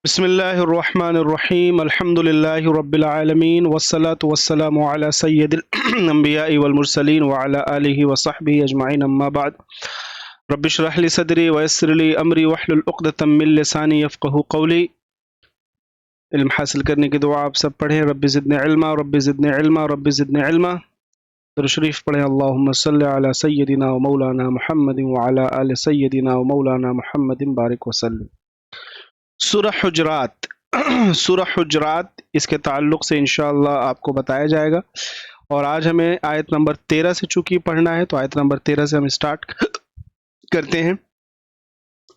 بسم اللہ الرحمن الرحیم الحمد للہ رب العالمین والصلاة والسلام علی سید الانبیاء والمرسلین وعلی آلہ وصحبہ اجمعین اما بعد رب اشرح لی صدری ویسر لی امری واحلل عقدۃ من لسانی یفقہوا قولی۔ علم حاصل کرنے کی دعا آپ سب پڑھیں، رب زدنی علما رب زدنی علما رب زدنی علما۔ درود شریف پڑھیں، اللہم صلی علی سیدنا و مولانا محمد وعلی آل سیدنا و مولانا محمد بارک وسلم۔ سورہ حجرات سورہ حجرات اس کے تعلق سے انشاءاللہ آپ کو بتایا جائے گا، اور آج ہمیں آیت نمبر 13 سے چونکہ پڑھنا ہے تو آیت نمبر 13 سے ہم اسٹارٹ کرتے ہیں۔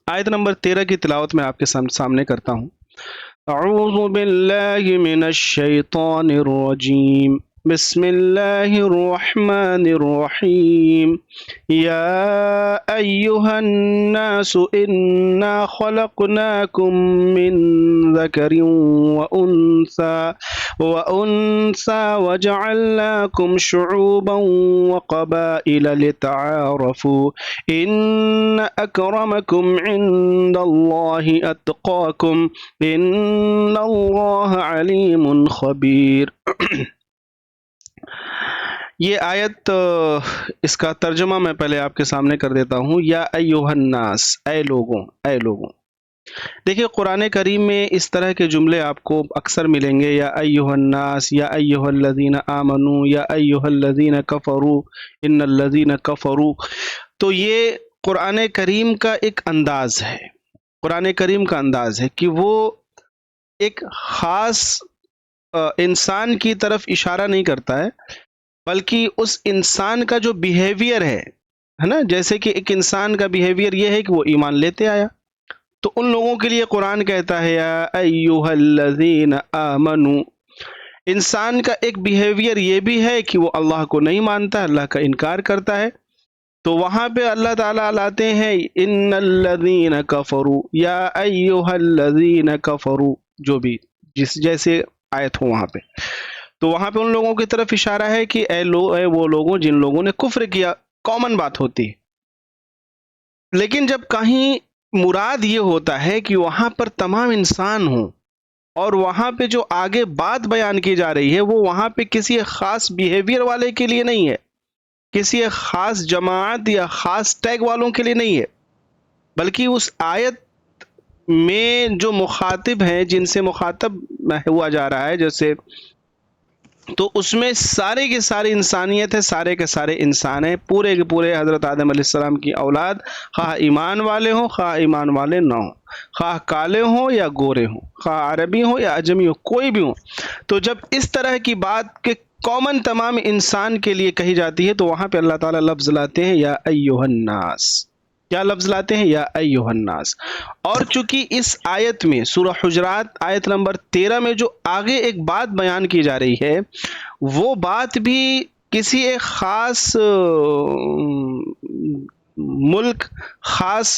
آیت نمبر 13 کی تلاوت میں آپ کے سامنے کرتا ہوں۔ اعوذ باللہ من الشیطان الرجیم، بسم اللہ الرحمن الرحیم۔ یا ایہا الناس انا خلقناکم من ذکر وانثى وجعلناکم شعوبا وقبائل لتعارفوا ان اکرمکم عند اللہ اتقاکم ان اللہ علیم خبیر۔ یہ آیت اس کا ترجمہ میں پہلے آپ کے سامنے کر دیتا ہوں۔ یا ایھا الناس، اے لوگوں، اے لوگوں۔ دیکھیے قرآن کریم میں اس طرح کے جملے آپ کو اکثر ملیں گے، یا ایھا الناس، یا ایھا الذین آمنوا، یا ایھا الذین کفروا، ان الذین کفروا۔ تو یہ قرآن کریم کا ایک انداز ہے، قرآن کریم کا انداز ہے کہ وہ ایک خاص انسان کی طرف اشارہ نہیں کرتا ہے، بلکہ اس انسان کا جو بیہیویئر ہے نا، جیسے کہ ایک انسان کا بیہیویئر یہ ہے کہ وہ ایمان لیتے آیا، تو ان لوگوں کے لیے قرآن کہتا ہے یا ایھا الذین آمنوا۔ انسان کا ایک بیہیویئر یہ بھی ہے کہ وہ اللہ کو نہیں مانتا، اللہ کا انکار کرتا ہے، تو وہاں پہ اللہ تعالیٰ لاتے ہیں ان الذین کفروا، یا ایھا الذین کفروا، جو بھی جیسے آیت ہو وہاں پہ، تو وہاں پہ ان لوگوں کی طرف اشارہ ہے کہ اے وہ لوگوں جن لوگوں نے کفر کیا، کامن بات ہوتی ہے۔ لیکن جب کہیں مراد یہ ہوتا ہے کہ وہاں پر تمام انسان ہوں، اور وہاں پہ جو آگے بات بیان کی جا رہی ہے وہ وہاں پہ کسی ایک خاص بیہیویئر والے کے لیے نہیں ہے، کسی ایک خاص جماعت یا خاص ٹیگ والوں کے لیے نہیں ہے، بلکہ اس آیت میں جو مخاطب ہیں، جن سے مخاطب ہوا جا رہا ہے، جیسے تو اس میں سارے کی ساری انسانیت ہے، سارے کے سارے انسان ہیں، پورے کے پورے حضرت آدم علیہ السلام کی اولاد، خواہ ایمان والے ہوں خواہ ایمان والے نہ ہوں، خواہ کالے ہوں یا گورے ہوں، خواہ عربی ہوں یا عجمی ہوں، کوئی بھی ہوں۔ تو جب اس طرح کی بات کے کامن تمام انسان کے لیے کہی جاتی ہے تو وہاں پہ اللہ تعالیٰ لفظ لاتے ہیں یا ایھا الناس۔ کیا لفظ لاتے ہیں؟ یا ایھا الناس۔ اور چونکہ اس آیت میں سورہ حجرات آیت نمبر 13 میں جو آگے ایک بات بیان کی جا رہی ہے، وہ بات بھی کسی ایک خاص ملک، خاص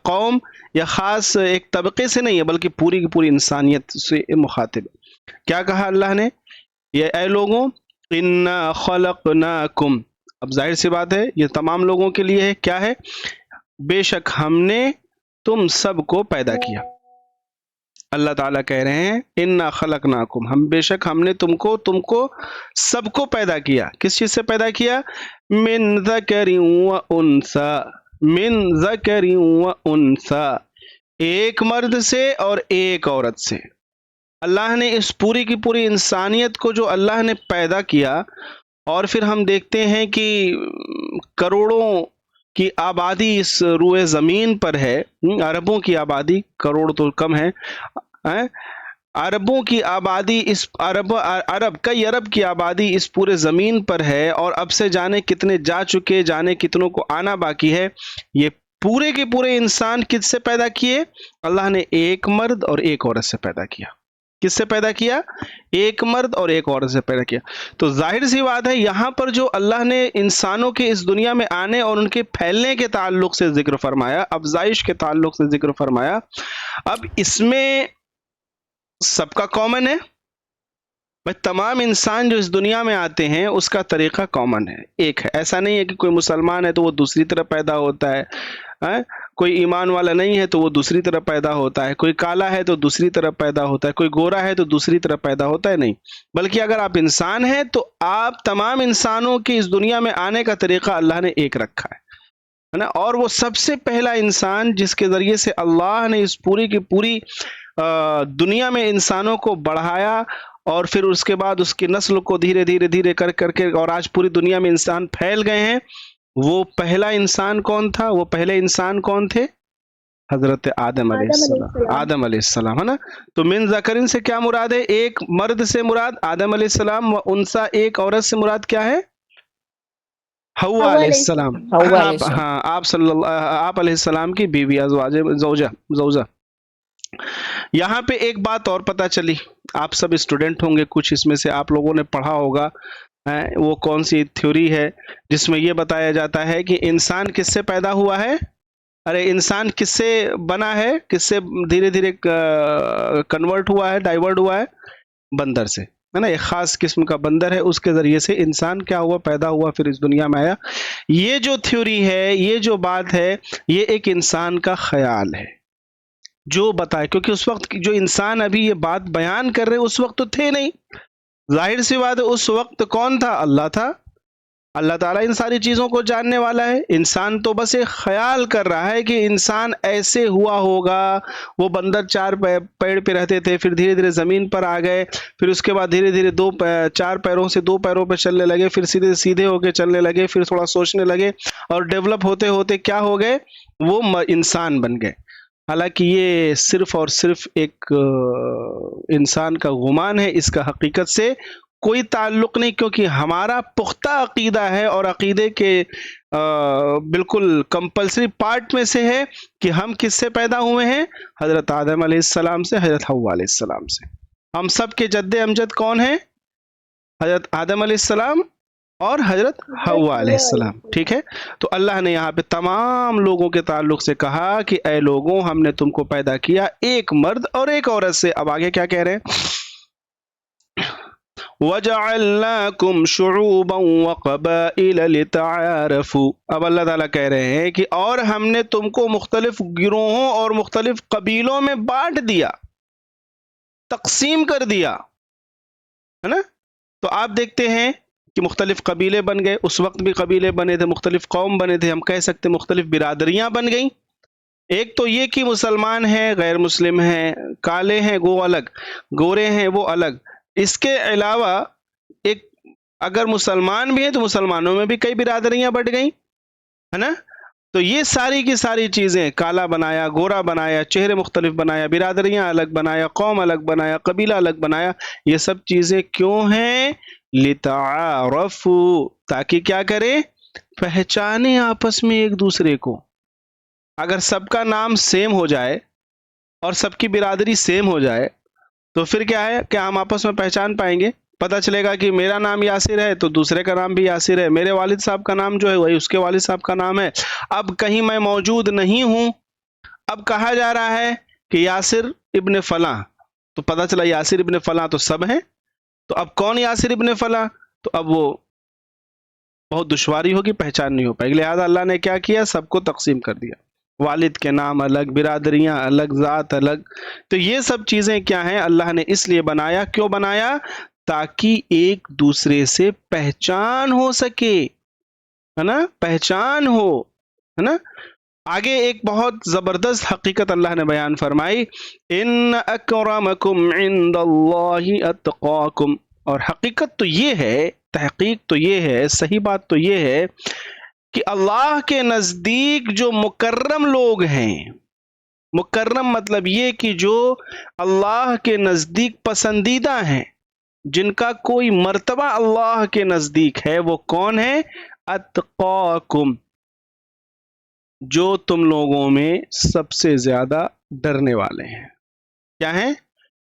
قوم یا خاص ایک طبقے سے نہیں ہے، بلکہ پوری کی پوری انسانیت سے مخاطب ہے۔ کیا کہا اللہ نے؟ یہ اے لوگوں، انا خلقناکم، اب ظاہر سی بات ہے یہ تمام لوگوں کے لیے ہے، کیا ہے؟ بے شک ہم نے تم سب کو پیدا کیا۔ اللہ تعالیٰ کہہ رہے ہیں انا خلقناکم، بے شک ہم نے تم کو سب کو پیدا کیا۔ کس چیز سے پیدا کیا؟ من ذکر و انثی، من ذکر و انثی، ایک مرد سے اور ایک عورت سے۔ اللہ نے اس پوری کی پوری انسانیت کو جو اللہ نے پیدا کیا، اور پھر ہم دیکھتے ہیں کہ کروڑوں کی آبادی اس روئے زمین پر ہے، عربوں کی آبادی، کروڑ تو کم ہے، عربوں کی آبادی، اس کئی ارب کی آبادی اس پورے زمین پر ہے، اور اب سے جانے کتنے جا چکے، جانے کتنوں کو آنا باقی ہے۔ یہ پورے کے پورے انسان کس سے پیدا کیے؟ اللہ نے ایک مرد اور ایک عورت سے پیدا کیا۔ کس سے پیدا کیا؟ ایک مرد اور ایک عورت سے پیدا کیا۔ تو ظاہر سی بات ہے یہاں پر جو اللہ نے انسانوں کے اس دنیا میں آنے اور ان کے پھیلنے کے تعلق سے ذکر فرمایا، افزائش کے تعلق سے ذکر فرمایا، اب اس میں سب کا کامن ہے، تمام انسان جو اس دنیا میں آتے ہیں اس کا طریقہ کامن ہے، ایک ہے۔ ایسا نہیں ہے کہ کوئی مسلمان ہے تو وہ دوسری طرف پیدا ہوتا ہے، کوئی ایمان والا نہیں ہے تو وہ دوسری طرف پیدا ہوتا ہے، کوئی کالا ہے تو دوسری طرف پیدا ہوتا ہے، کوئی گورا ہے تو دوسری طرف پیدا ہوتا ہے، نہیں، بلکہ اگر آپ انسان ہیں تو آپ تمام انسانوں کی اس دنیا میں آنے کا طریقہ اللہ نے ایک رکھا ہے نا، اور وہ سب سے پہلا انسان جس کے ذریعے سے اللہ نے اس پوری کی پوری دنیا میں انسانوں کو بڑھایا، اور پھر اس کے بعد اس کی نسل کو دھیرے دھیرے دھیرے کر کر کے، اور آج پوری دنیا میں انسان پھیل گئے ہیں۔ وہ پہلا انسان کون تھا؟ وہ پہلے انسان کون تھے؟ حضرت آدم علیہ آدم علیہ السلام، السلام۔ آدم علیہ السلام، ہے نا؟ تو من ذکرن سے کیا مراد ہے؟ ایک مرد سے مراد آدم علیہ السلام، و انسا ایک عورت سے مراد کیا ہے؟ حوا حوا علیہ علیہ السلام، السلام۔ حوا علیہ آپ، السلام۔ ہاں، آپ صلی اللہ، آپ علیہ السلام کی بیوی، ازواج زوجہ۔ یہاں پہ ایک بات اور پتہ چلی، آپ سب اسٹوڈنٹ ہوں گے، کچھ اس میں سے آپ لوگوں نے پڑھا ہوگا، وہ کون سی تھیوری ہے جس میں یہ بتایا جاتا ہے کہ انسان کس سے پیدا ہوا ہے؟ ارے انسان کس سے بنا ہے؟ کس سے دھیرے دھیرے کنورٹ ہوا ہے، ڈائیورٹ ہوا ہے؟ بندر سے، ہے نا؟ ایک خاص قسم کا بندر ہے، اس کے ذریعے سے انسان کیا ہوا؟ پیدا ہوا، پھر اس دنیا میں آیا۔ یہ جو تھیوری ہے، یہ جو بات ہے، یہ ایک انسان کا خیال ہے جو بتائے، کیونکہ اس وقت جو انسان ابھی یہ بات بیان کر رہے اس وقت تو تھے نہیں، ظاہر سی بات ہے، اس وقت کون تھا؟ اللہ تھا۔ اللہ تعالیٰ ان ساری چیزوں کو جاننے والا ہے، انسان تو بس ایک خیال کر رہا ہے کہ انسان ایسے ہوا ہوگا۔ وہ بندر چار پیڑ پہ رہتے تھے، پھر دھیرے دھیرے زمین پر آ گئے، پھر اس کے بعد دھیرے دھیرے چار پیروں سے دو پیروں پہ چلنے لگے، پھر سیدھے سیدھے ہو کے چلنے لگے، پھر تھوڑا سوچنے لگے، اور ڈیولپ ہوتے ہوتے کیا ہو گئے؟ وہ انسان بن گئے۔ حالانکہ یہ صرف اور صرف ایک انسان کا گمان ہے، اس کا حقیقت سے کوئی تعلق نہیں، کیونکہ ہمارا پختہ عقیدہ ہے، اور عقیدے کے بالکل کمپلسری پارٹ میں سے ہے کہ ہم کس سے پیدا ہوئے ہیں؟ حضرت آدم علیہ السلام سے، حضرت حوا علیہ السلام سے۔ ہم سب کے جد امجد کون ہیں؟ حضرت آدم علیہ السلام اور حضرت حوا علیہ السلام، ٹھیک ہے؟ تو اللہ نے یہاں پہ تمام لوگوں کے تعلق سے کہا کہ اے لوگوں، ہم نے تم کو پیدا کیا ایک مرد اور ایک عورت سے۔ اب آگے کیا کہہ رہے ہیں؟ وَجَعَلْنَاكُمْ شُعُوبًا وَقَبَائِلَ لِتَعَارَفُوا۔ اب اللہ تعالیٰ کہہ رہے ہیں کہ اور ہم نے تم کو مختلف گروہوں اور مختلف قبیلوں میں بانٹ دیا، تقسیم کر دیا، ہے نا؟ تو آپ دیکھتے ہیں کہ مختلف قبیلے بن گئے، اس وقت بھی قبیلے بنے تھے، مختلف قوم بنے تھے، ہم کہہ سکتے مختلف برادریاں بن گئیں۔ ایک تو یہ کہ مسلمان ہیں، غیر مسلم ہیں، کالے ہیں وہ الگ، گورے ہیں وہ الگ۔ اس کے علاوہ ایک اگر مسلمان بھی ہیں تو مسلمانوں میں بھی کئی برادریاں بٹ گئیں، ہے نا؟ تو یہ ساری کی ساری چیزیں، کالا بنایا، گورا بنایا، چہرے مختلف بنایا، برادریاں الگ بنایا، قوم الگ بنایا، قبیلہ الگ بنایا، یہ سب چیزیں کیوں ہیں؟ لِتَعَارَفُوا، تاکہ کیا کریں؟ پہچانیں آپس میں ایک دوسرے کو۔ اگر سب کا نام سیم ہو جائے اور سب کی برادری سیم ہو جائے تو پھر کیا ہے کہ ہم آپس میں پہچان پائیں گے؟ پتہ چلے گا کہ میرا نام یاسر ہے تو دوسرے کا نام بھی یاسر ہے، میرے والد صاحب کا نام جو ہے وہی اس کے والد صاحب کا نام ہے۔ اب کہیں میں موجود نہیں ہوں، اب کہا جا رہا ہے کہ یاسر ابن فلاں، تو پتہ چلا یاسر ابن فلاں تو سب ہیں، تو اب کون یاسر ابن فلاں؟ تو اب وہ بہت دشواری ہوگی، پہچان نہیں ہو پائے گی۔ لہٰذا اللہ نے کیا کیا؟ سب کو تقسیم کر دیا، والد کے نام الگ، برادریاں الگ، ذات الگ۔ تو یہ سب چیزیں کیا ہیں؟ اللہ نے اس لیے بنایا، کیوں بنایا؟ تاکہ ایک دوسرے سے پہچان ہو سکے، ہے نا؟ پہچان ہو، ہے نا؟ آگے ایک بہت زبردست حقیقت اللہ نے بیان فرمائی، ان اکرمکم عند اللہ اتقاکم۔ اور حقیقت تو یہ ہے، تحقیق تو یہ ہے، صحیح بات تو یہ ہے کہ اللہ کے نزدیک جو مکرم لوگ ہیں، مکرم مطلب یہ کہ جو اللہ کے نزدیک پسندیدہ ہیں، جن کا کوئی مرتبہ اللہ کے نزدیک ہے، وہ کون ہے؟ اتقاکم، جو تم لوگوں میں سب سے زیادہ ڈرنے والے ہیں۔ کیا ہیں؟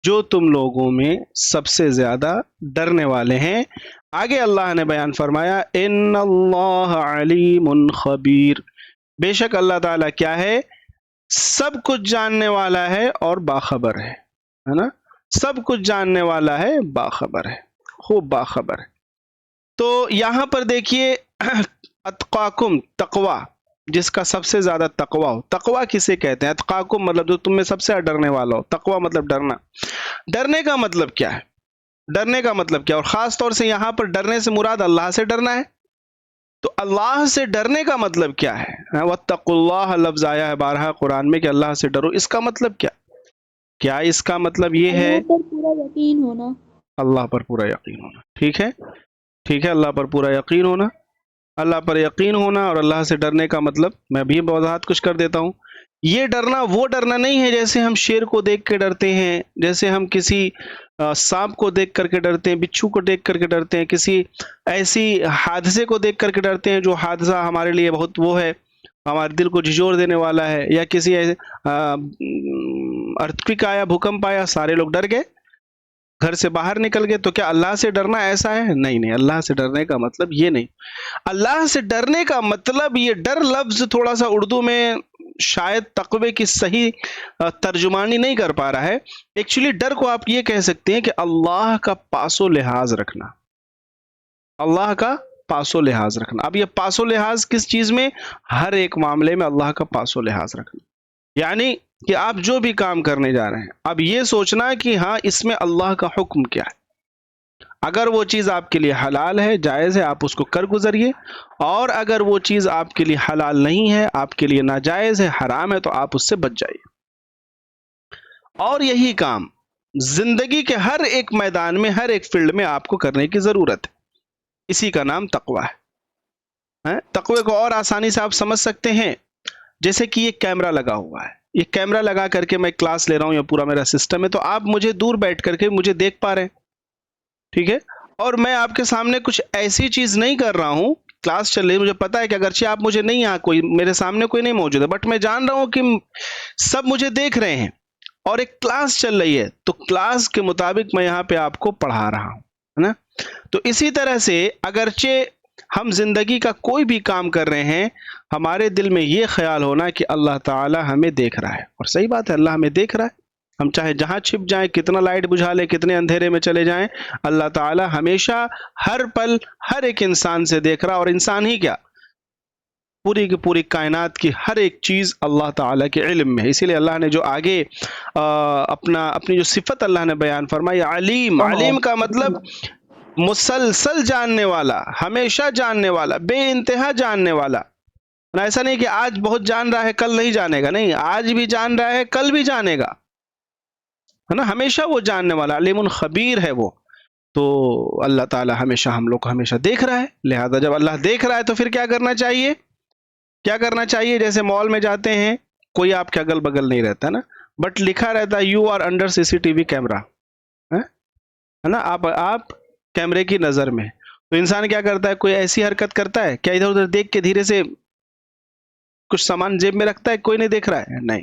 جو تم لوگوں میں سب سے زیادہ ڈرنے والے ہیں۔ آگے اللہ نے بیان فرمایا، ان اللہ علیم خبیر، بے شک اللہ تعالیٰ کیا ہے؟ سب کچھ جاننے والا ہے اور باخبر ہے نا؟ سب کچھ جاننے والا ہے، باخبر ہے، خوب باخبر ہے۔ تو یہاں پر دیکھیے اتقاکم، تقوی، جس کا سب سے زیادہ تقوی ہو. تقوی کسے کہتے ہیں؟ اتقاکم مطلب جو تم میں سب سے ڈرنے والا ہو. تقوی مطلب ڈرنا. ڈرنے کا مطلب کیا ہے؟ ڈرنے کا مطلب کیا؟ اور خاص طور سے یہاں پر ڈرنے سے مراد اللہ سے ڈرنا ہے. تو اللہ سے ڈرنے کا مطلب کیا ہے؟ وَاتَّقُوا اللَّهَ لفظ آیا ہے بارہا قرآن میں کہ اللہ سے ڈرو. اس کا مطلب کیا؟ کیا اس کا مطلب یہ ہے اللہ پر پورا یقین ہونا. اللہ پر پورا یقین ہونا؟ ٹھیک ہے، ٹھیک ہے، اللہ پر پورا یقین ہونا. اللہ پر یقین ہونا اور اللہ سے ڈرنے کا مطلب میں بھی وضاحت کچھ کر دیتا ہوں. یہ ڈرنا وہ ڈرنا نہیں ہے جیسے ہم شیر کو دیکھ کے ڈرتے ہیں، جیسے ہم کسی سانپ کو دیکھ کر کے ڈرتے ہیں، بچھو کو دیکھ کر کے ڈرتے ہیں، کسی ایسی حادثے کو دیکھ کر کے ڈرتے ہیں جو حادثہ ہمارے لیے بہت وہ ہے، ہمارے دل کو جھنجھوڑ دینے والا ہے. یا کسی ارتھکویک آیا، بھوکمپ آیا، سارے لوگ ڈر گئے، گھر سے باہر نکل گئے. تو کیا اللہ سے ڈرنا ایسا ہے؟ نہیں نہیں، اللہ سے ڈرنے کا مطلب یہ نہیں. اللہ سے ڈرنے کا مطلب یہ ڈر لفظ تھوڑا سا اردو میں شاید تقوی کی صحیح ترجمانی نہیں کر پا رہا ہے. ایکچولی ڈر کو آپ یہ کہہ سکتے ہیں کہ اللہ کا پاس و لحاظ رکھنا. اللہ کا پاس و لحاظ رکھنا. اب یہ پاس و لحاظ کس چیز میں؟ ہر ایک معاملے میں اللہ کا پاس و لحاظ رکھنا. یعنی کہ آپ جو بھی کام کرنے جا رہے ہیں، اب یہ سوچنا کہ ہاں اس میں اللہ کا حکم کیا ہے. اگر وہ چیز آپ کے لیے حلال ہے، جائز ہے، آپ اس کو کر گزریے. اور اگر وہ چیز آپ کے لیے حلال نہیں ہے، آپ کے لیے ناجائز ہے، حرام ہے، تو آپ اس سے بچ جائیے. اور یہی کام زندگی کے ہر ایک میدان میں، ہر ایک فیلڈ میں آپ کو کرنے کی ضرورت ہے. اسی کا نام تقوی ہے. تقوی کو اور آسانی سے آپ سمجھ سکتے ہیں جیسے کہ یہ کیمرہ لگا ہوا ہے. یہ کیمرہ لگا کر کے میں کلاس لے رہا ہوں، یہ پورا میرا سسٹم ہے، تو آپ مجھے دور بیٹھ کر کے مجھے دیکھ پا رہے ہیں. ٹھیک ہے، اور میں آپ کے سامنے کچھ ایسی چیز نہیں کر رہا ہوں. کلاس چل رہی ہے، مجھے پتا ہے کہ اگرچہ آپ مجھے نہیں، یہاں کوئی میرے سامنے کوئی نہیں موجود ہے، بٹ میں جان رہا ہوں کہ سب مجھے دیکھ رہے ہیں اور ایک کلاس چل رہی ہے. تو کلاس کے مطابق میں یہاں پہ آپ کو پڑھا رہا ہوں، ہے نا. تو اسی طرح سے اگرچہ ہم زندگی کا کوئی بھی کام کر رہے ہیں، ہمارے دل میں یہ خیال ہونا کہ اللہ تعالی ہمیں دیکھ رہا ہے. اور صحیح بات ہے، اللہ ہمیں دیکھ رہا ہے. ہم چاہے جہاں چھپ جائیں، کتنا لائٹ بجھا لیں، کتنے اندھیرے میں چلے جائیں، اللہ تعالی ہمیشہ ہر پل ہر ایک انسان سے دیکھ رہا. اور انسان ہی کیا، پوری کی پوری کائنات کی ہر ایک چیز اللہ تعالیٰ کے علم میں ہے. اسی لیے اللہ نے جو آگے اپنی جو صفت اللہ نے بیان فرمائی، علیم. علیم کا مطلب مسلسل جاننے والا، ہمیشہ جاننے والا، بے انتہا جاننے والا. ایسا نہیں کہ آج بہت جان رہا ہے کل نہیں جانے گا، نہیں، آج بھی جان رہا ہے کل بھی جانے گا، ہے نا. ہمیشہ وہ جاننے والا، علیم خبیر ہے وہ. تو اللہ تعالی ہمیشہ ہم لوگ کو ہمیشہ دیکھ رہا ہے. لہذا جب اللہ دیکھ رہا ہے تو پھر کیا کرنا چاہیے؟ کیا کرنا چاہیے؟ جیسے مال میں جاتے ہیں، کوئی آپ کے اگل بگل نہیں رہتا نا، بٹ لکھا رہتا ہے you are under C C T V camera, ہے نا. آپ کیمرے کی نظر میں. تو انسان کیا کرتا ہے؟ کوئی ایسی حرکت کرتا ہے کیا ادھر ادھر دیکھ کے دھیرے سے کچھ سامان جیب میں رکھتا ہے، کوئی نہیں دیکھ رہا ہے؟ نہیں.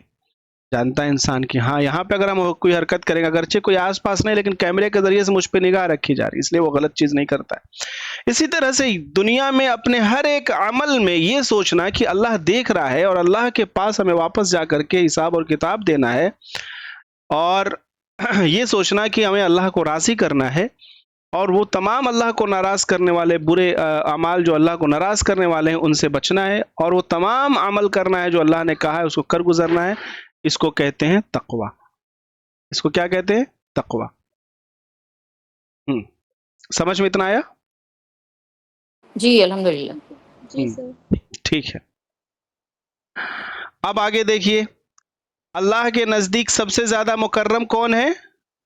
جانتا ہے انسان کہ ہاں یہاں پہ اگر ہم کوئی حرکت کریں گے، اگرچہ کوئی آس پاس نہیں، لیکن کیمرے کے ذریعے سے مجھ پہ نگاہ رکھی جا رہی، اس لیے وہ غلط چیز نہیں کرتا ہے. اسی طرح سے دنیا میں اپنے ہر ایک عمل میں یہ سوچنا کہ اللہ دیکھ رہا ہے اور اللہ کے پاس ہمیں واپس جا کر کے حساب اور کتاب دینا ہے. اور یہ سوچنا کہ ہمیں اللہ کو راضی کرنا ہے، اور وہ تمام اللہ کو ناراض کرنے والے برے اعمال جو اللہ کو ناراض کرنے والے ہیں ان سے بچنا ہے، اور وہ تمام عمل کرنا ہے جو اللہ نے کہا ہے اس کو کر گزرنا ہے. اس کو کہتے ہیں تقوی. اس کو کیا کہتے ہیں؟ تقوی. سمجھ میں اتنا آیا؟ جی الحمدللہ. جی سر. ٹھیک ہے. اب آگے دیکھیے، اللہ کے نزدیک سب سے زیادہ مکرم کون ہے؟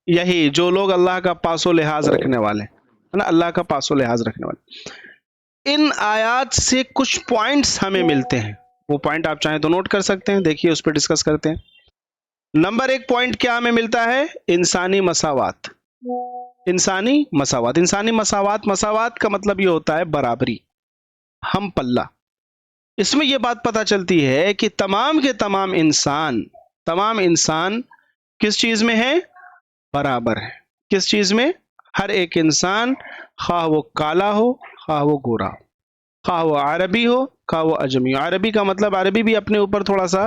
یہی جو لوگ اللہ کا پاس و لحاظ رکھنے والے ہیں نا، اللہ کا پاس و لحاظ رکھنے والے. ان آیات سے کچھ پوائنٹس ہمیں ملتے ہیں، وہ پوائنٹ آپ چاہیں تو نوٹ کر سکتے ہیں. دیکھیے اس پہ ڈسکس کرتے ہیں. نمبر 1 پوائنٹ کیا ہمیں ملتا ہے؟ انسانی مساوات. انسانی مساوات. انسانی مساوات، مساوات کا مطلب یہ ہوتا ہے برابری، ہم پلہ. اس میں یہ بات پتہ چلتی ہے کہ تمام کے تمام انسان کس چیز میں ہے؟ برابر ہے. کس چیز میں؟ ہر ایک انسان، خواہ وہ کالا ہو، خواہ وہ گورا ہو، خواہ وہ عربی ہو، خواہ وہ اجمی ہو. عربی کا مطلب عربی بھی اپنے اوپر تھوڑا سا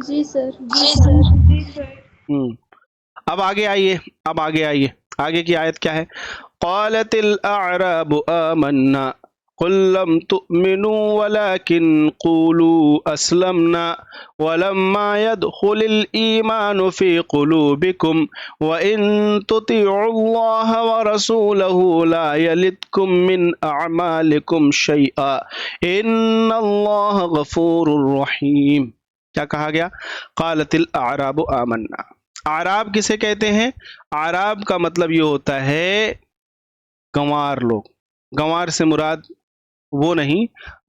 جی سر اب آگے آئیے، آگے کی آیت کیا ہے؟ قالت الاعراب آمنا قل لم تؤمنوا ولكن قولوا اسلمنا ولما يدخل الايمان في قلوبكم وان تطيعوا الله ورسوله لا يلدكم من اعمالكم شيئا ان الله غفور رحيم. کیا کہا گیا؟ قالت الاعراب آمنا. اعراب کسے کہتے ہیں؟ اعراب کا مطلب یہ ہوتا ہے گنوار لوگ. گنوار سے مراد وہ نہیں،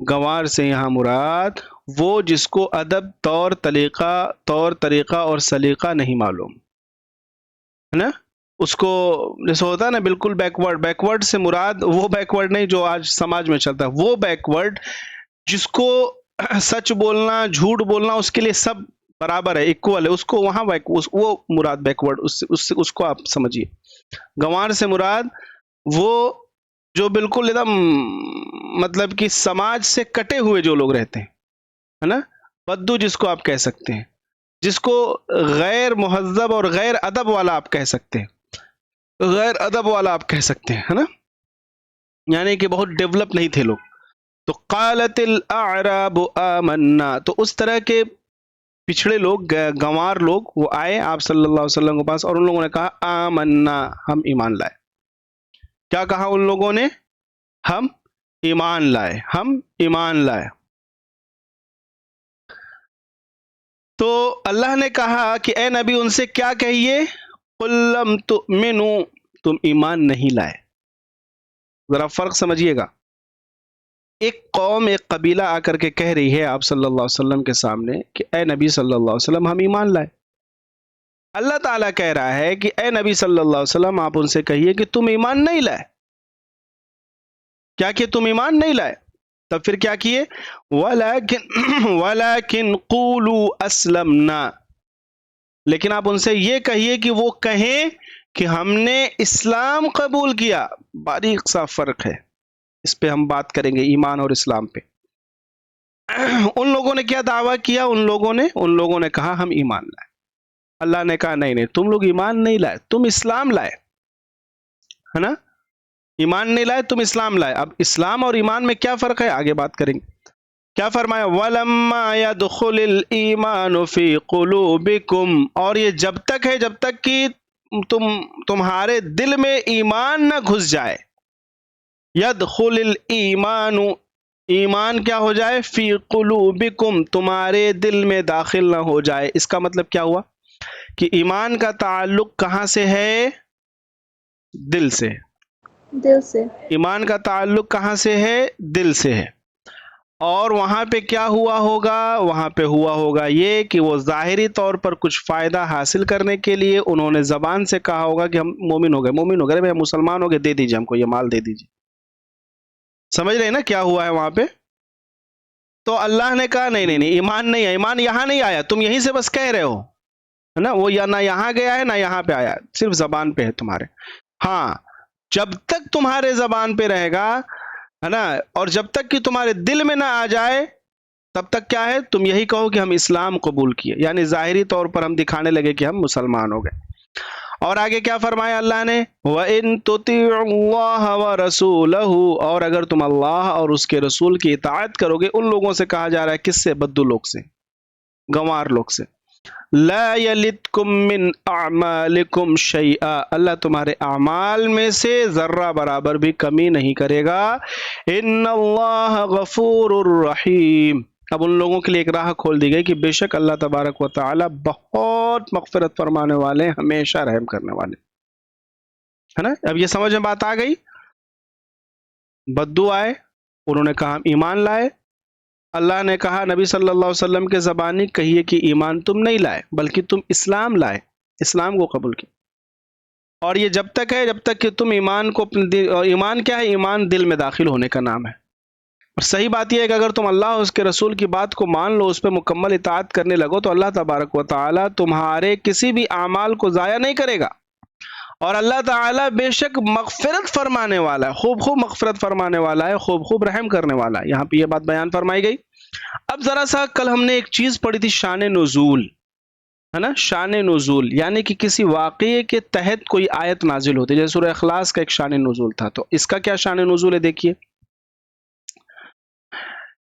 گنوار سے یہاں مراد وہ جس کو ادب، طور طریقہ اور سلیقہ نہیں معلوم ہے نا. اس کو جیسے ہوتا ہے نا بالکل بیکورڈ سے مراد وہ بیکورڈ نہیں جو آج سماج میں چلتا ہے، وہ بیکورڈ جس کو سچ بولنا، جھوٹ بولنا اس کے لیے سب برابر ہے، ایکول ہے، اس کو وہاں وہ مراد بیکورڈ، اس کو آپ سمجھیے. گنوار سے مراد وہ جو بالکل ایک دم مطلب کہ سماج سے کٹے ہوئے جو لوگ رہتے ہیں، ہے نا، بدو جس کو آپ کہہ سکتے ہیں، جس کو غیر مہذب اور غیر ادب والا آپ کہہ سکتے ہیں، ہے نا، یعنی کہ بہت ڈیولپ نہیں تھے لوگ. تو قالت الاعراب آمنا، تو اس طرح کے پچھڑے لوگ، گنوار لوگ، وہ آئے آپ صلی اللہ علیہ وسلم کے پاس اور ان لوگوں نے کہا آمنا، ہم ایمان لائے. کیا کہا ان لوگوں نے؟ ہم ایمان لائے. تو اللہ نے کہا کہ اے نبی ان سے کیا کہیے؟ قل لم تؤمنوا، تم ایمان نہیں لائے. ذرا فرق سمجھیے گا. ایک قوم، ایک قبیلہ آ کر کے کہہ رہی ہے آپ صلی اللہ علیہ وسلم کے سامنے کہ اے نبی صلی اللہ علیہ وسلم ہم ایمان لائے. اللہ تعالیٰ کہہ رہا ہے کہ اے نبی صلی اللہ علیہ وسلم آپ ان سے کہیے کہ تم ایمان نہیں لائے. کیا کہ تم ایمان نہیں لائے؟ تب پھر کیا کیے؟ وَلَكِنْ قُولُوا أَسْلَمْنَا، لیکن آپ ان سے یہ کہیے کہ وہ کہیں کہ ہم نے اسلام قبول کیا. باریک سا فرق ہے، اس پہ ہم بات کریں گے، ایمان اور اسلام پہ. ان لوگوں نے کیا دعویٰ کیا؟ ان لوگوں نے کہا ہم ایمان لائے. اللہ نے کہا نہیں تم لوگ ایمان نہیں لائے، تم اسلام لائے، ہے نا، ایمان نہیں لائے، تم اسلام لائے. اب اسلام اور ایمان میں کیا فرق ہے آگے بات کریں گے. کیا فرمایا؟ وَلَمَّا يَدْخُلِ الْإِيمَانُ فِي قُلُوبِكُمْ، اور یہ جب تک ہے جب تک کہ تمہارے دل میں ایمان نہ گھس جائے. يَدْخُلِ الْإِيمَانُ، ایمان کیا ہو جائے؟ فی قلوبکم، تمہارے دل میں داخل نہ ہو جائے. اس کا مطلب کیا ہوا کہ ایمان کا تعلق کہاں سے ہے؟ دل سے. ایمان کا تعلق کہاں سے ہے؟ دل سے ہے. اور وہاں پہ کیا ہوا ہوگا؟ وہاں پہ ہوا ہوگا یہ کہ وہ ظاہری طور پر کچھ فائدہ حاصل کرنے کے لیے انہوں نے زبان سے کہا ہوگا کہ ہم مومن ہو گئے، ہم مسلمان ہو گئے، دے دیجئے ہم کو یہ مال، دے دیجئے. سمجھ رہے ہیں نا کیا ہوا ہے وہاں پہ؟ تو اللہ نے کہا نہیں، ایمان نہیں ہے، ایمان یہاں نہیں آیا، تم یہیں سے بس کہہ رہے ہو، ہے نا، وہ نہ یہاں گیا ہے نہ یہاں پہ آیا، صرف زبان پہ ہے تمہارے. ہاں، جب تک تمہارے زبان پہ رہے گا، ہے نا، اور جب تک کہ تمہارے دل میں نہ آ جائے تب تک کیا ہے؟ تم یہی کہو کہ ہم اسلام قبول کیے، یعنی ظاہری طور پر ہم دکھانے لگے کہ ہم مسلمان ہو گئے. اور آگے کیا فرمایا اللہ نے؟ وَإِن تُطِيعُوا اللَّهَ وَرَسُولَهُ، اور اگر تم اللہ اور اس کے رسول کی اطاعت کرو گے. ان لوگوں سے کہا جا رہا ہے، کس سے؟ بدو لوگ سے، گنوار لوگ سے. لا يلدكم من اعمالكم شيئا، اللہ تمہارے اعمال میں سے ذرہ برابر بھی کمی نہیں کرے گا. ان اللہ غفور الرحیم. اب ان لوگوں کے لیے ایک راہ کھول دی گئی کہ بے شک اللہ تبارک و تعالی بہت مغفرت فرمانے والے، ہمیشہ رحم کرنے والے، ہے نا. اب یہ سمجھ میں بات آ گئی. بدو آئے، انہوں نے کہا ہم ایمان لائے. اللہ نے کہا نبی صلی اللہ علیہ وسلم کے زبانی کہیے کہ ایمان تم نہیں لائے بلکہ تم اسلام لائے، اسلام کو قبول کیا. اور یہ جب تک ہے جب تک کہ تم ایمان کو، ایمان کیا ہے؟ ایمان دل میں داخل ہونے کا نام ہے. اور صحیح بات یہ ہے کہ اگر تم اللہ اور اس کے رسول کی بات کو مان لو، اس پہ مکمل اطاعت کرنے لگو، تو اللہ تبارک و تعالی تمہارے کسی بھی اعمال کو ضائع نہیں کرے گا. اور اللہ تعالی بے شک مغفرت فرمانے والا ہے، خوب مغفرت فرمانے والا ہے، خوب رحم کرنے والا ہے. یہاں پہ یہ بات بیان فرمائی گئی. اب ذرا سا کل ہم نے ایک چیز پڑھی تھی، شان نزول، ہے نا، شان نزول یعنی کہ کسی واقعے کے تحت کوئی آیت نازل ہوتی ہے، جیسے سورہ اخلاص کا ایک شان نزول تھا، تو اس کا کیا شان نزول ہے؟ دیکھیے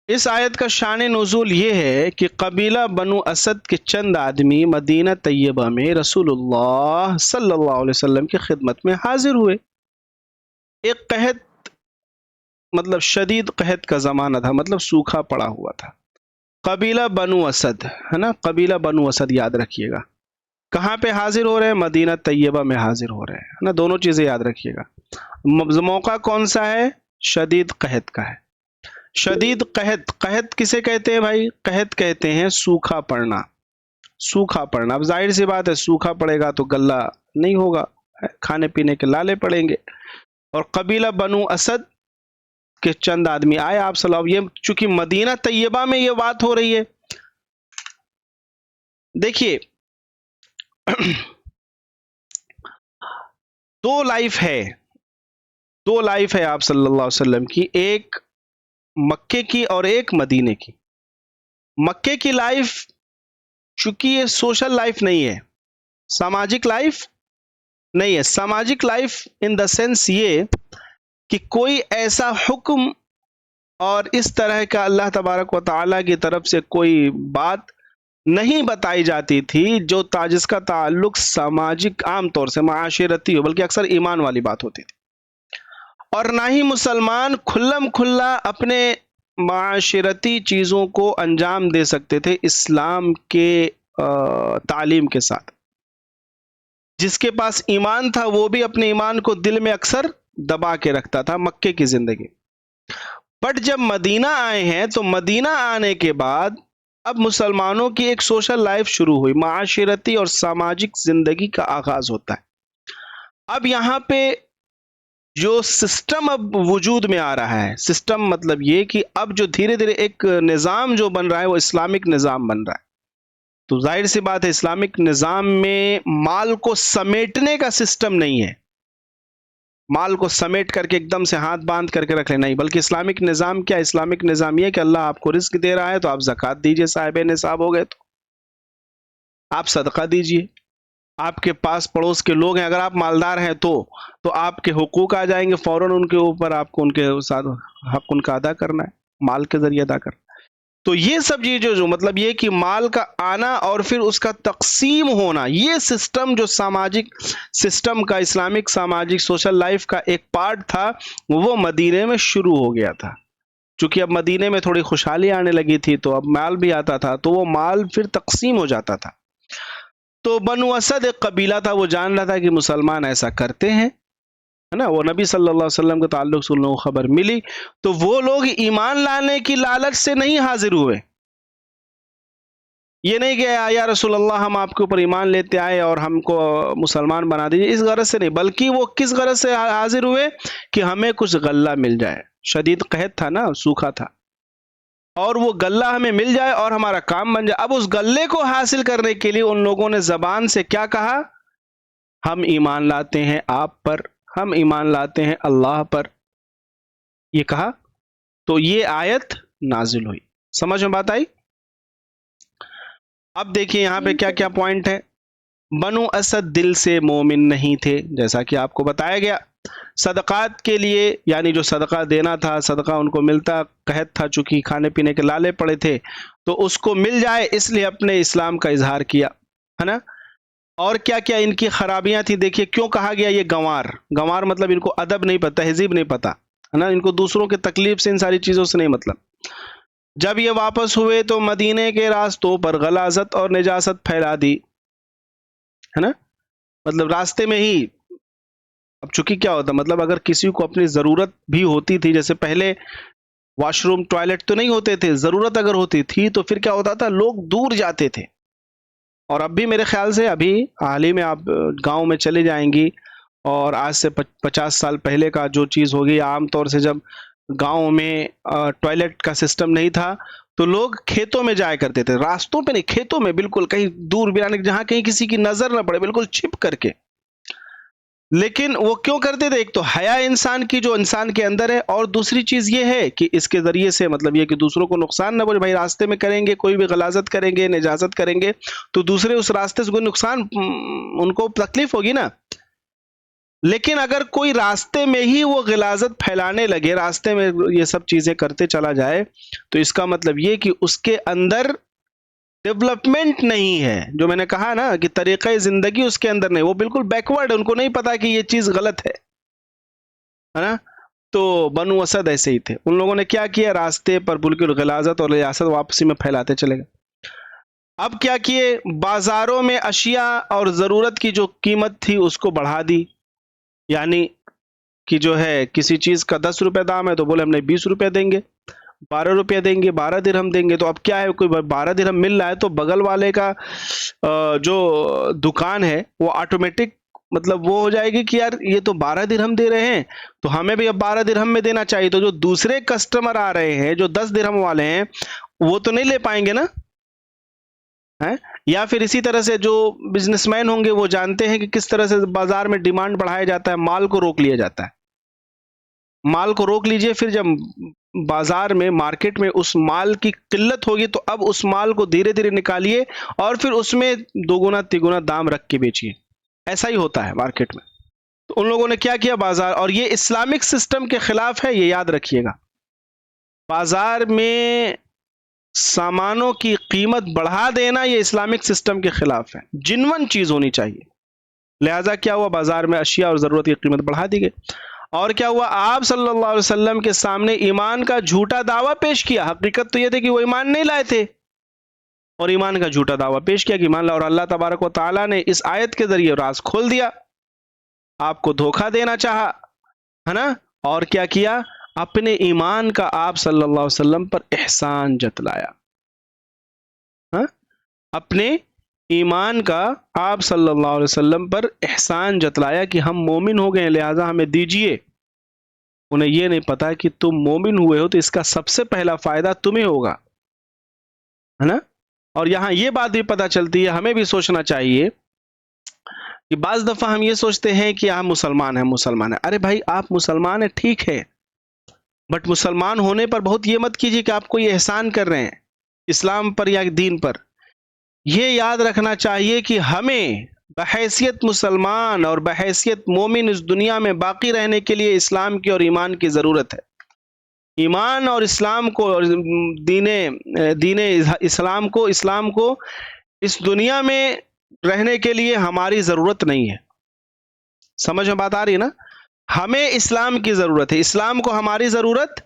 اس آیت کا شان نزول یہ ہے کہ قبیلہ بنو اسد کے چند آدمی مدینہ طیبہ میں رسول اللہ صلی اللہ علیہ وسلم کی خدمت میں حاضر ہوئے۔ ایک قحط، مطلب شدید قحط کا زمانہ تھا، مطلب سوکھا پڑا ہوا تھا۔ قبیلہ بنو اسد، ہے نا، قبیلہ بنو اسد یاد رکھیے گا، کہاں پہ حاضر ہو رہے ہیں؟ مدینہ طیبہ میں حاضر ہو رہے ہیں، ہے نا، دونوں چیزیں یاد رکھیے گا۔ موقع کون سا ہے؟ شدید قحط کا ہے۔ شدید قحط، قحط کسے کہتے ہیں بھائی؟ قحط کہتے ہیں سوکھا پڑنا، سوکھا پڑنا۔ اب ظاہر سی بات ہے سوکھا پڑے گا تو غلہ نہیں ہوگا، کھانے پینے کے لالے پڑیں گے۔ اور قبیلہ بنو اسد کے چند آدمی آئے آپ صلی اللہ علیہ وسلم، یہ چونکہ مدینہ طیبہ میں یہ بات ہو رہی ہے۔ دیکھیے دو لائف ہے، دو لائف ہے آپ صلی اللہ علیہ وسلم کی، ایک مکے کی اور ایک مدینے کی۔ مکے کی لائف چونکہ یہ سوشل لائف نہیں ہے، سماجک لائف نہیں ہے۔ سماجک لائف ان دا سینس یہ کہ کوئی ایسا حکم اور اس طرح کا اللہ تبارک و تعالیٰ کی طرف سے کوئی بات نہیں بتائی جاتی تھی جو جس کا تعلق سماجک عام طور سے معاشرتی ہو، بلکہ اکثر ایمان والی بات ہوتی تھی۔ اور نہ ہی مسلمان کھلم کھلا اپنے معاشرتی چیزوں کو انجام دے سکتے تھے اسلام کے تعلیم کے ساتھ۔ جس کے پاس ایمان تھا وہ بھی اپنے ایمان کو دل میں اکثر دبا کے رکھتا تھا مکے کی زندگی۔ بٹ جب مدینہ آئے ہیں تو مدینہ آنے کے بعد اب مسلمانوں کی ایک سوشل لائف شروع ہوئی، معاشرتی اور سماجک زندگی کا آغاز ہوتا ہے۔ اب یہاں پہ جو سسٹم اب وجود میں آ رہا ہے، سسٹم مطلب یہ کہ اب جو دھیرے دھیرے ایک نظام جو بن رہا ہے وہ اسلامک نظام بن رہا ہے۔ تو ظاہر سی بات ہے اسلامک نظام میں مال کو سمیٹنے کا سسٹم نہیں ہے، مال کو سمیٹ کر کے ایک دم سے ہاتھ باندھ کر کے رکھ لینا، نہیں، بلکہ اسلامک نظام کیا؟ اسلامک نظام یہ کہ اللہ آپ کو رزق دے رہا ہے تو آپ زکوٰۃ دیجئے، صاحب نصاب ہو گئے تو آپ صدقہ دیجئے۔ آپ کے پاس پڑوس کے لوگ ہیں، اگر آپ مالدار ہیں تو آپ کے حقوق آ جائیں گے فوراً ان کے اوپر، آپ کو ان کے ساتھ حق ان کا ادا کرنا ہے، مال کے ذریعے ادا کرنا ہے۔ تو یہ سب چیزیں جو مطلب یہ کہ مال کا آنا اور پھر اس کا تقسیم ہونا، یہ سسٹم جو سماجک سسٹم کا، اسلامک سماجک سوشل لائف کا ایک پارٹ تھا، وہ مدینے میں شروع ہو گیا تھا۔ چونکہ اب مدینے میں تھوڑی خوشحالی آنے لگی تھی تو اب مال بھی آتا تھا، تو وہ مال پھر تقسیم ہو جاتا تھا۔ تو بنو اسد ایک قبیلہ تھا، وہ جان رہا تھا کہ مسلمان ایسا کرتے ہیں، ہے نا، وہ نبی صلی اللہ علیہ وسلم کے تعلق سے ان لوگوں کو خبر ملی، تو وہ لوگ ایمان لانے کی لالچ سے نہیں حاضر ہوئے۔ یہ نہیں کہ یا رسول اللہ ہم آپ کے اوپر ایمان لیتے آئے اور ہم کو مسلمان بنا دیجیے، اس غرض سے نہیں، بلکہ وہ کس غرض سے حاضر ہوئے کہ ہمیں کچھ غلہ مل جائے۔ شدید قحط تھا نا، سوکھا تھا، اور وہ غلہ ہمیں مل جائے اور ہمارا کام بن جائے۔ اب اس غلے کو حاصل کرنے کے لیے ان لوگوں نے زبان سے کیا کہا؟ ہم ایمان لاتے ہیں آپ پر، ہم ایمان لاتے ہیں اللہ پر، یہ کہا۔ تو یہ آیت نازل ہوئی۔ سمجھ میں بات آئی؟ اب دیکھیے یہاں پہ کیا کیا پوائنٹ ہے۔ بنو اسد دل سے مومن نہیں تھے، جیسا کہ آپ کو بتایا گیا۔ صدقات کے لیے، یعنی جو صدقہ دینا تھا، صدقہ ان کو ملتا، قحط تھا چونکہ کھانے پینے کے لالے پڑے تھے، تو اس کو مل جائے اس لیے اپنے اسلام کا اظہار کیا، ہے نا۔ اور کیا کیا ان کی خرابیاں تھی، دیکھیے کیوں کہا گیا یہ گنوار؟ گنوار مطلب ان کو ادب نہیں پتہ، تہذیب نہیں پتہ، ہے نا، ان کو دوسروں کے تکلیف سے، ان ساری چیزوں سے نہیں مطلب۔ جب یہ واپس ہوئے تو مدینے کے راستوں پر غلاظت اور نجاست پھیلا دی، ہے نا، مطلب راستے میں ہی۔ اب چونکہ کیا ہوتا، مطلب اگر کسی کو اپنی ضرورت بھی ہوتی تھی، جیسے پہلے واش روم ٹوائلٹ تو نہیں ہوتے تھے، ضرورت اگر ہوتی تھی تو پھر کیا ہوتا تھا، لوگ دور جاتے تھے۔ اور اب بھی میرے خیال سے ابھی حال ہی میں آپ گاؤں میں چلے جائیں گی، اور آج سے 50 سال پہلے کا جو چیز ہوگی، عام طور سے جب گاؤں میں ٹوائلٹ کا سسٹم نہیں تھا تو لوگ کھیتوں میں جایا کرتے تھے، راستوں پہ نہیں، کھیتوں میں، بالکل کہیں دور بیرانے، جہاں کہیں کسی کی نظر نہ پڑے، بالکل چھپ کر کے۔ لیکن وہ کیوں کرتے تھے؟ ایک تو حیا انسان کی جو انسان کے اندر ہے، اور دوسری چیز یہ ہے کہ اس کے ذریعے سے مطلب یہ کہ دوسروں کو نقصان نہ پہنچے. بھائی راستے میں کریں گے کوئی بھی غلاظت کریں گے، نجاست کریں گے، تو دوسرے اس راستے سے کوئی نقصان ان کو تکلیف ہوگی نا. لیکن اگر کوئی راستے میں ہی وہ غلاظت پھیلانے لگے، راستے میں یہ سب چیزیں کرتے چلا جائے، تو اس کا مطلب یہ کہ اس کے اندر ڈیولپمنٹ نہیں ہے. جو میں نے کہا نا کہ طریقہ زندگی اس کے اندر نہیں، وہ بالکل بیکورڈ ہے، ان کو نہیں پتا کہ یہ چیز غلط ہے نا. تو بنو اسد ایسے ہی تھے، ان لوگوں نے کیا کیا؟ راستے پر بالکل غلاظت اور ریاست واپسی میں پھیلاتے چلے گئے. اب کیا کیے؟ بازاروں میں اشیاء اور ضرورت کی جو قیمت تھی اس کو بڑھا دی. یعنی کہ جو ہے کسی چیز کا 10 روپے دام ہے تو بولے ہم نے 20 روپے دیں گے، 12 روپے دیں گے، 12 درہم دیں گے. تو اب کیا ہے، کوئی 12 درہم مل رہا ہے تو بغل والے کا جو دکان ہے وہ آٹومیٹک مطلب وہ ہو جائے گی کہ یار یہ تو 12 درہم دے رہے ہیں تو ہمیں بھی اب 12 درہم میں دینا چاہیے. تو جو دوسرے کسٹمر آ رہے ہیں جو 10 درہم والے ہیں وہ تو نہیں لے پائیں گے نا. یا پھر اسی طرح سے جو بزنس مین ہوں گے وہ جانتے ہیں کہ کس طرح سے بازار میں ڈیمانڈ بڑھایا جاتا ہے، مال کو روک لیا جاتا ہے. مال کو روک لیجئے، پھر جب بازار میں مارکیٹ میں اس مال کی قلت ہوگی تو اب اس مال کو دھیرے دھیرے نکالیے اور پھر اس میں دوگنا تیگنا دام رکھ کے بیچیے. ایسا ہی ہوتا ہے مارکیٹ میں. تو ان لوگوں نے کیا کیا بازار، اور یہ اسلامک سسٹم کے خلاف ہے، یہ یاد رکھیے گا. بازار میں سامانوں کی قیمت بڑھا دینا یہ اسلامک سسٹم کے خلاف ہے، جنون چیز ہونی چاہیے. لہذا کیا ہوا، بازار میں اشیاء اور ضرورت کی قیمت بڑھا دی گئی. اور کیا ہوا، آپ صلی اللہ علیہ وسلم کے سامنے ایمان کا جھوٹا دعویٰ پیش کیا. حقیقت تو یہ تھی کہ وہ ایمان نہیں لائے تھے، اور ایمان کا جھوٹا دعویٰ پیش کیا کہ ایمان لا. اور اللہ تبارک و تعالیٰ نے اس آیت کے ذریعے راز کھول دیا، آپ کو دھوکہ دینا چاہا ہے نا. اور کیا کیا، اپنے ایمان کا آپ صلی اللہ علیہ وسلم پر احسان جتلایا. اپنے ایمان کا آپ صلی اللہ علیہ وسلم پر احسان جتلایا کہ ہم مومن ہو گئے لہذا ہمیں دیجئے. انہیں یہ نہیں پتا کہ تم مومن ہوئے ہو تو اس کا سب سے پہلا فائدہ تمہیں ہوگا، ہے نا. اور یہاں یہ بات بھی پتا چلتی ہے، ہمیں بھی سوچنا چاہیے کہ بعض دفعہ ہم یہ سوچتے ہیں کہ ہم مسلمان ہیں. ارے بھائی آپ مسلمان ہیں ٹھیک ہے، بٹ مسلمان ہونے پر بہت یہ مت کیجیے کہ آپ کوئی احسان کر رہے ہیں اسلام پر یا دین پر. یہ یاد رکھنا چاہیے کہ ہمیں بحیثیت مسلمان اور بحیثیت مومن اس دنیا میں باقی رہنے کے لیے اسلام کی اور ایمان کی ضرورت ہے. ایمان اور اسلام کو اور دین اسلام کو اس دنیا میں رہنے کے لیے ہماری ضرورت نہیں ہے. سمجھ میں بات آ رہی ہے نا. ہمیں اسلام کی ضرورت ہے، اسلام کو ہماری ضرورت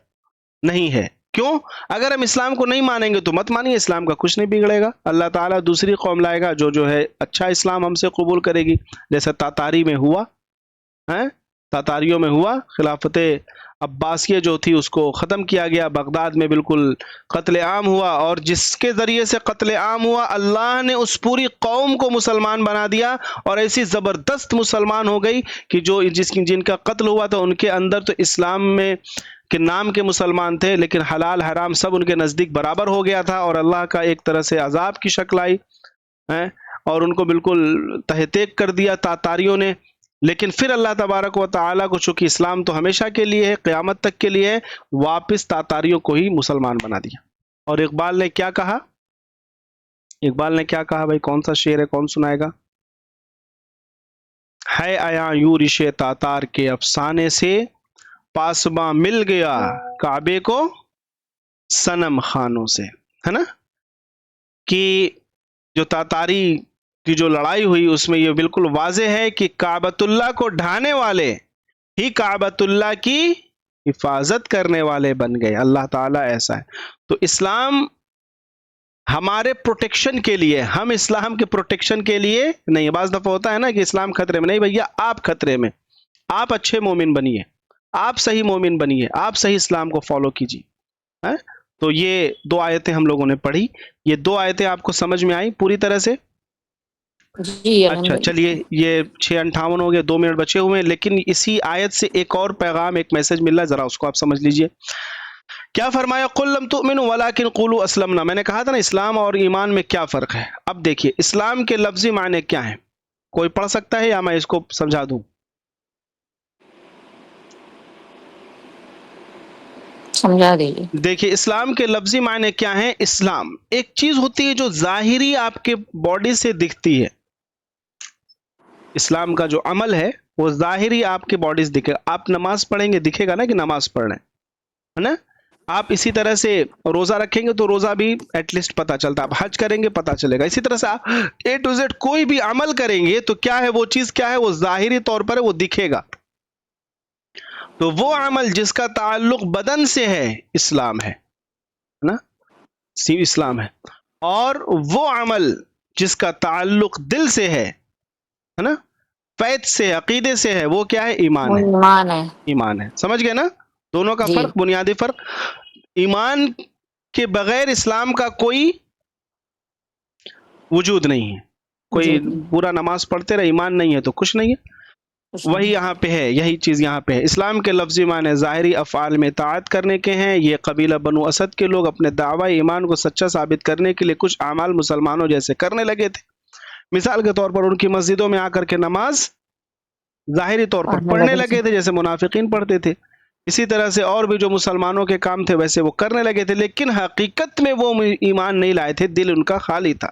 نہیں ہے. کیوں؟ اگر ہم اسلام کو نہیں مانیں گے تو مت مانیے، اسلام کا کچھ نہیں بگڑے گا. اللہ تعالیٰ دوسری قوم لائے گا جو ہے اچھا اسلام ہم سے قبول کرے گی. جیسے تاتاری میں ہوا، تاتاریوں میں ہوا، خلافت عباسیہ جو تھی اس کو ختم کیا گیا، بغداد میں بالکل قتل عام ہوا، اور جس کے ذریعے سے قتل عام ہوا اللہ نے اس پوری قوم کو مسلمان بنا دیا، اور ایسی زبردست مسلمان ہو گئی کہ جن کا قتل ہوا تھا ان کے اندر تو اسلام میں کہ نام کے مسلمان تھے لیکن حلال حرام سب ان کے نزدیک برابر ہو گیا تھا، اور اللہ کا ایک طرح سے عذاب کی شکل آئی اور ان کو بالکل تہتیک کر دیا تاتاریوں نے. لیکن پھر اللہ تبارک و تعالیٰ کو چونکہ اسلام تو ہمیشہ کے لیے ہے، قیامت تک کے لیے ہے، واپس تاتاریوں کو ہی مسلمان بنا دیا. اور اقبال نے کیا کہا، بھائی کون سا شعر ہے، کون سنائے گا؟ ہے آیا یوں رش تاتار کے افسانے سے، پاسباں مل گیا کعبے کو صنم خانوں سے. ہے نا کہ جو تاتاری کی جو لڑائی ہوئی اس میں یہ بالکل واضح ہے کہ کعبۃ اللہ کو ڈھانے والے ہی کعبۃ اللہ کی حفاظت کرنے والے بن گئے. اللہ تعالیٰ ایسا ہے. تو اسلام ہمارے پروٹیکشن کے لیے، ہم اسلام کے پروٹیکشن کے لیے نہیں. بعض دفعہ ہوتا ہے نا کہ اسلام خطرے میں، نہیں بھیا آپ خطرے میں. آپ اچھے مومن بنیے، آپ صحیح مومن بنیے، آپ صحیح اسلام کو فالو کیجیے. تو یہ 2 آیتیں ہم لوگوں نے پڑھی، یہ 2 آیتیں آپ کو سمجھ میں آئیں پوری طرح سے؟ جی اچھا چلیے، یہ 6:58 ہو گئے، 2 منٹ بچے ہوئے ہیں، لیکن اسی آیت سے ایک اور پیغام، ایک میسج مل رہا ہے، ذرا اس کو آپ سمجھ لیجئے. کیا فرمایا؟ قُل لَمْ تُؤْمِنُوا وَلَٰكِنْ قُولُوا أَسْلَمْنَا. میں نے کہا تھا نا اسلام اور ایمان میں کیا فرق ہے. اب دیکھیے اسلام کے لفظی معنی کیا ہیں، کوئی پڑھ سکتا ہے یا میں اس کو سمجھا دوں؟ سمجھا دیجیے۔ دیکھیے اسلام کے لفظی معنی کیا ہیں؟ اسلام ایک چیز ہوتی ہے جو ظاہری آپ کے باڈی سے دکھتی ہے. اسلام کا جو عمل ہے وہ ظاہری آپ کے باڈی سے دکھے. آپ نماز پڑھیں گے دکھے گا نا کہ نماز پڑھ رہے ہیں، ہے نا. آپ اسی طرح سے روزہ رکھیں گے تو روزہ بھی ایٹ لیسٹ پتہ چلتا ہے. آپ حج کریں گے پتہ چلے گا. اسی طرح سے آپ اے ٹو زیڈ کوئی بھی عمل کریں گے تو کیا ہے وہ چیز، کیا ہے وہ ظاہری طور پر ہے، وہ دکھے گا. تو وہ عمل جس کا تعلق بدن سے ہے اسلام ہے نا، اسلام ہے. اور وہ عمل جس کا تعلق دل سے ہے نا، فیت سے، عقیدے سے ہے، وہ کیا ہے؟ ایمان وہ ہے. ایمان ہے۔ ایمان ہے. سمجھ گئے نا دونوں کا جی فرق، بنیادی فرق. ایمان کے بغیر اسلام کا کوئی وجود نہیں ہے. کوئی وجود نہیں، پورا نماز پڑھتے رہے ایمان نہیں ہے تو کچھ نہیں ہے. کچھ وہی نہیں۔ یہاں پہ ہے، یہی چیز یہاں پہ ہے. اسلام کے لفظی معنی ظاہری افعال میں اطاعت کرنے کے ہیں. یہ قبیلہ بنو اسد کے لوگ اپنے دعوی ایمان کو سچا ثابت کرنے کے لیے کچھ اعمال مسلمانوں جیسے کرنے لگے تھے. مثال کے طور پر ان کی مسجدوں میں آ کر کے نماز ظاہری طور پر پڑھنے لگے تھے جیسے منافقین پڑھتے تھے. اسی طرح سے اور بھی جو مسلمانوں کے کام تھے ویسے وہ کرنے لگے تھے، لیکن حقیقت میں وہ ایمان نہیں لائے تھے، دل ان کا خالی تھا.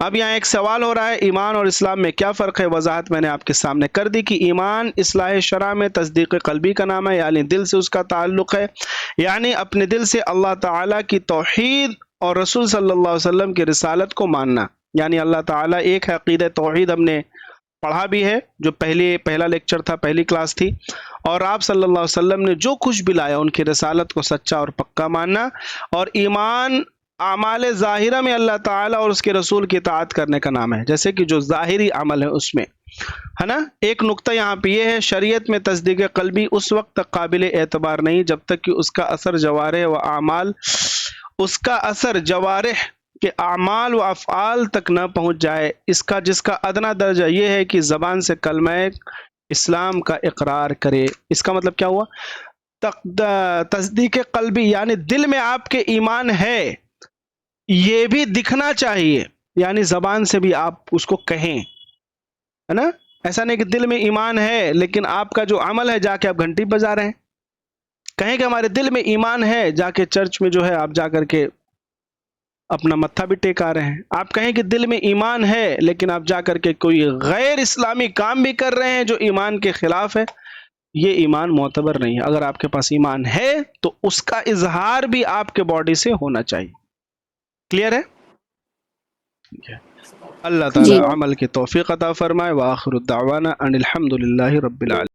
اب یہاں ایک سوال ہو رہا ہے، ایمان اور اسلام میں کیا فرق ہے؟ وضاحت میں نے آپ کے سامنے کر دی کہ ایمان اصلاح شرع میں تصدیق قلبی کا نام ہے، یعنی دل سے اس کا تعلق ہے، یعنی اپنے دل سے اللہ تعالیٰ کی توحید اور رسول صلی اللہ علیہ وسلم کی رسالت کو ماننا. یعنی اللہ تعالیٰ ایک ہے. عقیدہ توحید ہم نے پڑھا بھی ہے، جو پہلا لیکچر تھا، پہلی کلاس تھی. اور آپ صلی اللہ علیہ وسلم نے جو کچھ بھی لایا ان کی رسالت کو سچا اور پکا ماننا. اور ایمان اعمال ظاہرہ میں اللہ تعالیٰ اور اس کے رسول کی اطاعت کرنے کا نام ہے، جیسے کہ جو ظاہری عمل ہے اس میں، ہے نا. ایک نقطہ یہاں پہ یہ ہے، شریعت میں تصدیق قلبی اس وقت تک قابل اعتبار نہیں جب تک کہ اس کا اثر جوارح و اعمال، اس کا اثر جوارح کے اعمال و افعال تک نہ پہنچ جائے. جس کا ادنا درجہ یہ ہے کہ زبان سے کلمہ اسلام کا اقرار کرے. اس کا مطلب کیا ہوا؟ تصدیق قلبی یعنی دل میں آپ کے ایمان ہے، یہ بھی دکھنا چاہیے، یعنی زبان سے بھی آپ اس کو کہیں، ہے نا. ایسا نہیں کہ دل میں ایمان ہے لیکن آپ کا جو عمل ہے جا کے آپ گھنٹی بجا رہے ہیں. کہیں کہ ہمارے دل میں ایمان ہے، جا کے چرچ میں جو ہے آپ جا کر کے اپنا متھا بھی ٹیکا رہے ہیں. آپ کہیں کہ دل میں ایمان ہے لیکن آپ جا کر کے کوئی غیر اسلامی کام بھی کر رہے ہیں جو ایمان کے خلاف ہے، یہ ایمان معتبر نہیں ہے. اگر آپ کے پاس ایمان ہے تو اس کا اظہار بھی آپ کے باڈی سے ہونا چاہیے. کلیئر ہے؟ اللہ تعالی جی عمل کی توفیق عطا فرمائے. وآخر الدعوانا ان الحمد للہ رب العالمین.